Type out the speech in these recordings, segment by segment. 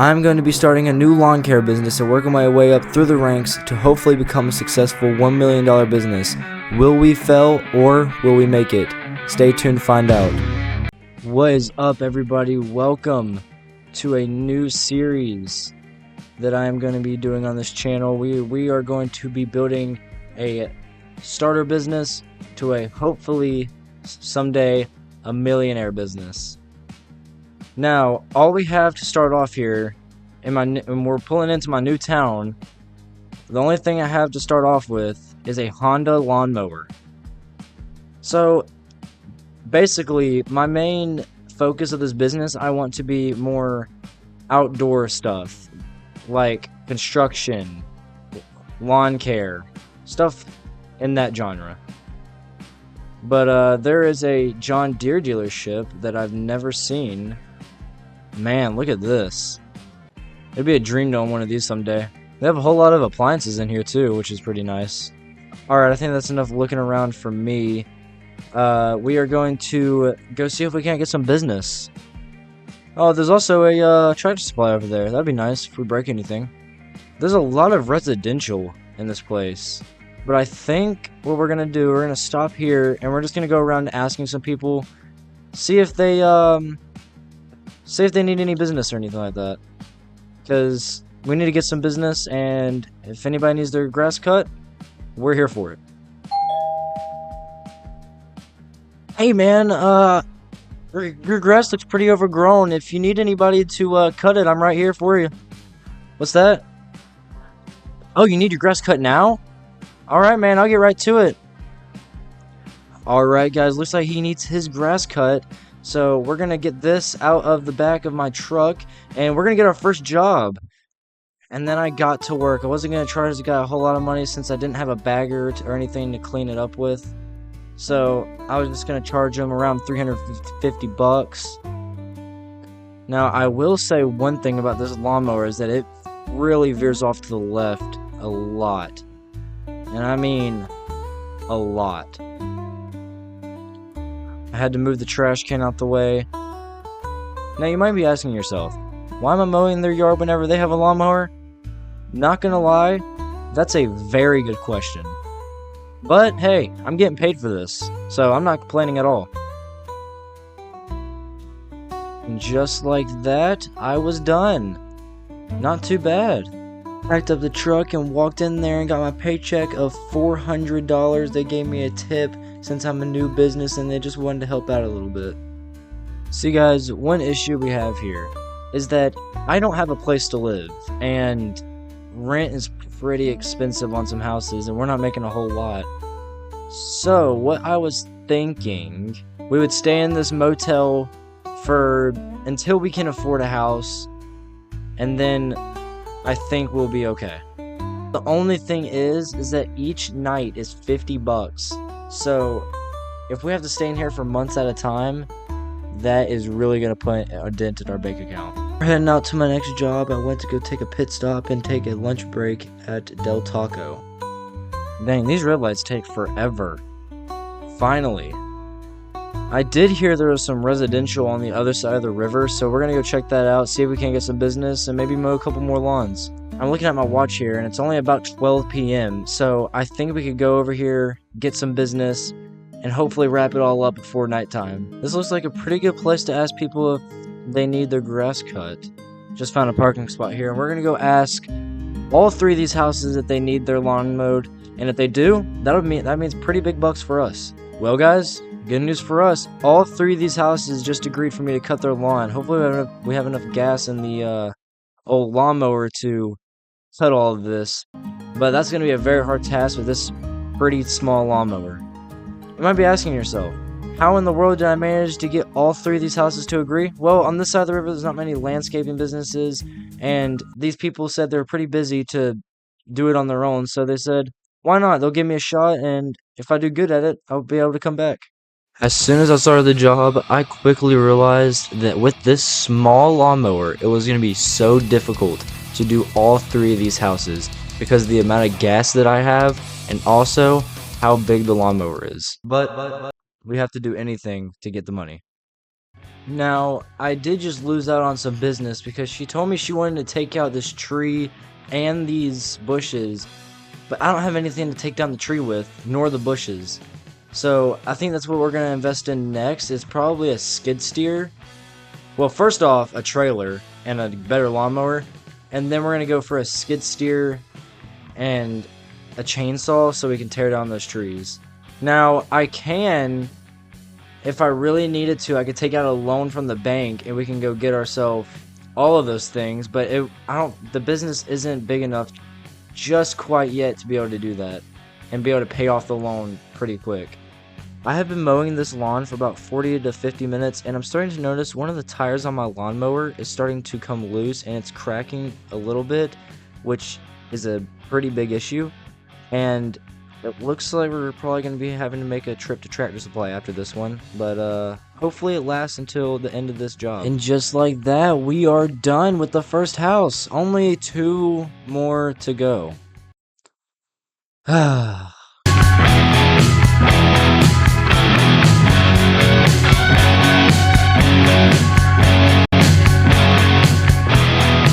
I'm going to be starting a new lawn care business and working my way up through the ranks to hopefully become a successful $1 million business. Will we fail or will we make it? Stay tuned to find out. What is up, everybody? Welcome to a new series that I am going to be doing on this channel. We are going to be building a starter business to a hopefully someday a millionaire business. Now, all we have to start off here, and we're pulling into my new town, the only thing I have to start off with is a Honda lawnmower. So, basically, my main focus of this business, I want to be more outdoor stuff, like construction, lawn care, stuff in that genre. But there is a John Deere dealership that I've never seen. Man, look at this. It'd be a dream to own one of these someday. They have a whole lot of appliances in here too, which is pretty nice. Alright, I think that's enough looking around for me. We are going to go see if we can't get some business. Oh, there's also a tractor supply over there. That'd be nice if we break anything. There's a lot of residential in this place. But I think what we're going to do, we're going to stop here and we're just going to go around asking some people, see if they need any business or anything like that. Because we need to get some business, and if anybody needs their grass cut, we're here for it. Hey man, your grass looks pretty overgrown. If you need anybody to cut it, I'm right here for you. What's that? Oh, you need your grass cut now? Alright man, I'll get right to it. Alright guys, looks like he needs his grass cut. So we're going to get this out of the back of my truck, and we're going to get our first job. And then I got to work. I wasn't going to charge the guy a whole lot of money since I didn't have a bagger or anything to clean it up with. So I was just going to charge him around 350 bucks. Now I will say one thing about this lawnmower is that it really veers off to the left a lot. And I mean a lot. I had to move the trash can out the way. Now you might be asking yourself, why am I mowing their yard whenever they have a lawnmower? Not gonna lie, that's a very good question. But hey, I'm getting paid for this, so I'm not complaining at all. And just like that, I was done. Not too bad. Packed up the truck and walked in there and got my paycheck of $400. They gave me a tip since I'm a new business and they just wanted to help out a little bit. See guys, one issue we have here is that I don't have a place to live, and rent is pretty expensive on some houses, and we're not making a whole lot. So what I was thinking, we would stay in this motel until we can afford a house, and then I think we'll be okay. The only thing is that each night is 50 bucks. So, if we have to stay in here for months at a time, that is really going to put a dent in our bank account. We're heading out to my next job. I went to go take a pit stop and take a lunch break at Del Taco. Dang, these red lights take forever. Finally. I did hear there was some residential on the other side of the river, so we're going to go check that out, see if we can get some business, and maybe mow a couple more lawns. I'm looking at my watch here, and it's only about 12 p.m., so I think we could go over here, get some business, and hopefully wrap it all up before nighttime. This looks like a pretty good place to ask people if they need their grass cut. Just found a parking spot here, and we're going to go ask all three of these houses if they need their lawn mowed, and if they do, that means pretty big bucks for us. Well guys, good news for us. All three of these houses just agreed for me to cut their lawn. Hopefully we have enough gas in the old lawnmower to cut all of this. But that's going to be a very hard task with this pretty small lawnmower. You might be asking yourself, how in the world did I manage to get all three of these houses to agree? Well, on this side of the river, there's not many landscaping businesses, and these people said they're pretty busy to do it on their own, so they said, why not? They'll give me a shot, and if I do good at it, I'll be able to come back. As soon as I started the job, I quickly realized that with this small lawnmower, it was going to be so difficult to do all three of these houses because of the amount of gas that I have and also how big the lawnmower is. But we have to do anything to get the money. Now, I did just lose out on some business because she told me she wanted to take out this tree and these bushes, but I don't have anything to take down the tree with, nor the bushes. So I think that's what we're going to invest in next, is probably a skid steer. Well, first off, a trailer and a better lawnmower, and then we're going to go for a skid steer and a chainsaw so we can tear down those trees. Now, I can, if I really needed to, I could take out a loan from the bank and we can go get ourselves all of those things, but the business isn't big enough just quite yet to be able to do that and be able to pay off the loan pretty quick. I have been mowing this lawn for about 40 to 50 minutes, and I'm starting to notice one of the tires on my lawnmower is starting to come loose and it's cracking a little bit, which is a pretty big issue. And it looks like we're probably going to be having to make a trip to Tractor Supply after this one, but hopefully it lasts until the end of this job. And just like that, we are done with the first house. Only 2 more to go.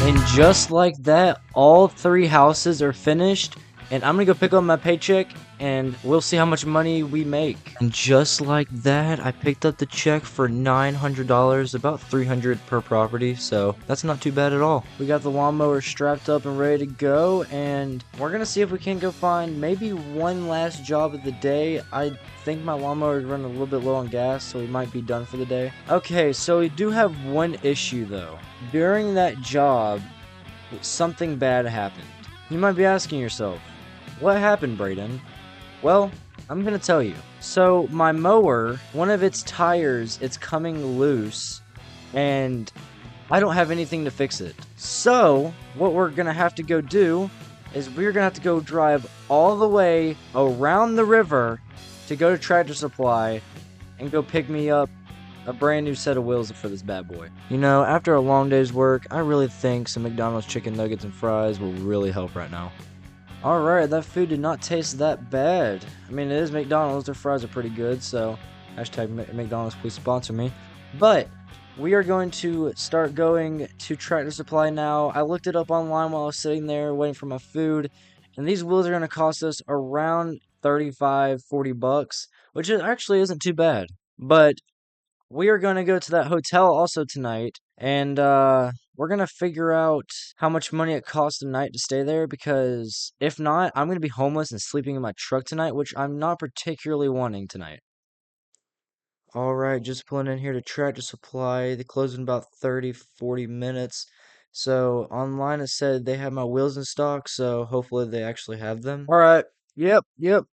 And just like that, all 3 houses are finished. And I'm gonna go pick up my paycheck and we'll see how much money we make. And just like that, I picked up the check for $900, about $300 per property, so that's not too bad at all. We got the lawnmower strapped up and ready to go, and we're gonna see if we can go find maybe one last job of the day. I think my lawnmower is running a little bit low on gas, so we might be done for the day. Okay, so we do have one issue though. During that job, something bad happened. You might be asking yourself, what happened, Brayden? Well, I'm gonna tell you. So my mower, one of its tires, it's coming loose, and I don't have anything to fix it. So what we're gonna have to go do is we're gonna have to go drive all the way around the river to go to Tractor Supply and go pick me up a brand new set of wheels for this bad boy. You know, after a long day's work, I really think some McDonald's chicken nuggets and fries will really help right now. Alright, that food did not taste that bad. I mean, it is McDonald's, their fries are pretty good, so hashtag McDonald's, please sponsor me. But we are going to start going to Tractor Supply now. I looked it up online while I was sitting there waiting for my food, and these wheels are going to cost us around 35, 40 bucks, which actually isn't too bad. But we are going to go to that hotel also tonight, and we're going to figure out how much money it costs a night to stay there, because if not, I'm going to be homeless and sleeping in my truck tonight, which I'm not particularly wanting tonight. Alright, just pulling in here to Tractor Supply. They close in about 30, 40 minutes. So online it said they have my wheels in stock, so hopefully they actually have them. Alright, yep,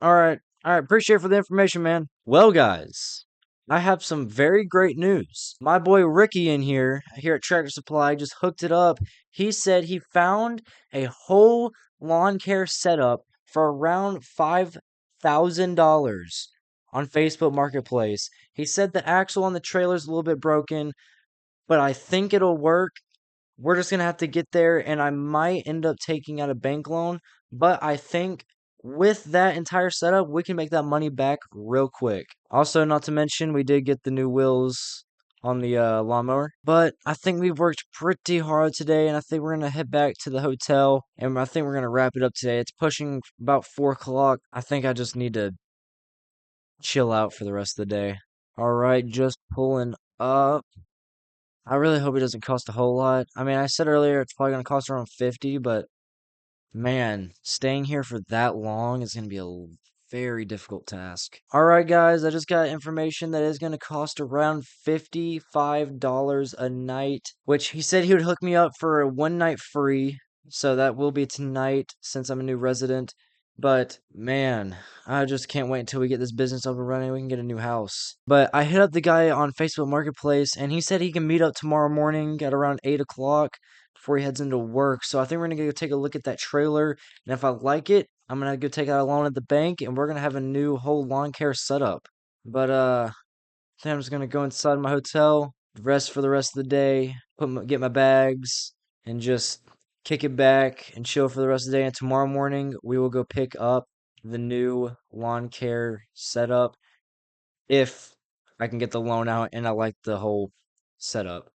alright. Alright, appreciate it for the information, man. Well, guys, I have some very great news. My boy Ricky in here at Tractor Supply, just hooked it up. He said he found a whole lawn care setup for around $5,000 on Facebook Marketplace. He said the axle on the trailer is a little bit broken, but I think it'll work. We're just going to have to get there, and I might end up taking out a bank loan, but I think with that entire setup, we can make that money back real quick. Also, not to mention, we did get the new wheels on the lawnmower, but I think we've worked pretty hard today, and I think we're going to head back to the hotel, and I think we're going to wrap it up today. It's pushing about 4 o'clock. I think I just need to chill out for the rest of the day. Alright, just pulling up. I really hope it doesn't cost a whole lot. I mean, I said earlier it's probably going to cost around 50, but man, staying here for that long is going to be a very difficult task. Alright, guys, I just got information that is going to cost around $55 a night, which he said he would hook me up for a 1 night free, so that will be tonight since I'm a new resident. But man, I just can't wait until we get this business up and running. We can get a new house. But I hit up the guy on Facebook Marketplace, and he said he can meet up tomorrow morning at around 8 o'clock before he heads into work. So I think we're going to go take a look at that trailer. And if I like it, I'm going to go take out a loan at the bank, and we're going to have a new whole lawn care setup. But I think I'm just going to go inside my hotel, rest for the rest of the day, get my bags, and just kick it back and chill for the rest of the day. And tomorrow morning, we will go pick up the new lawn care setup if I can get the loan out and I like the whole setup.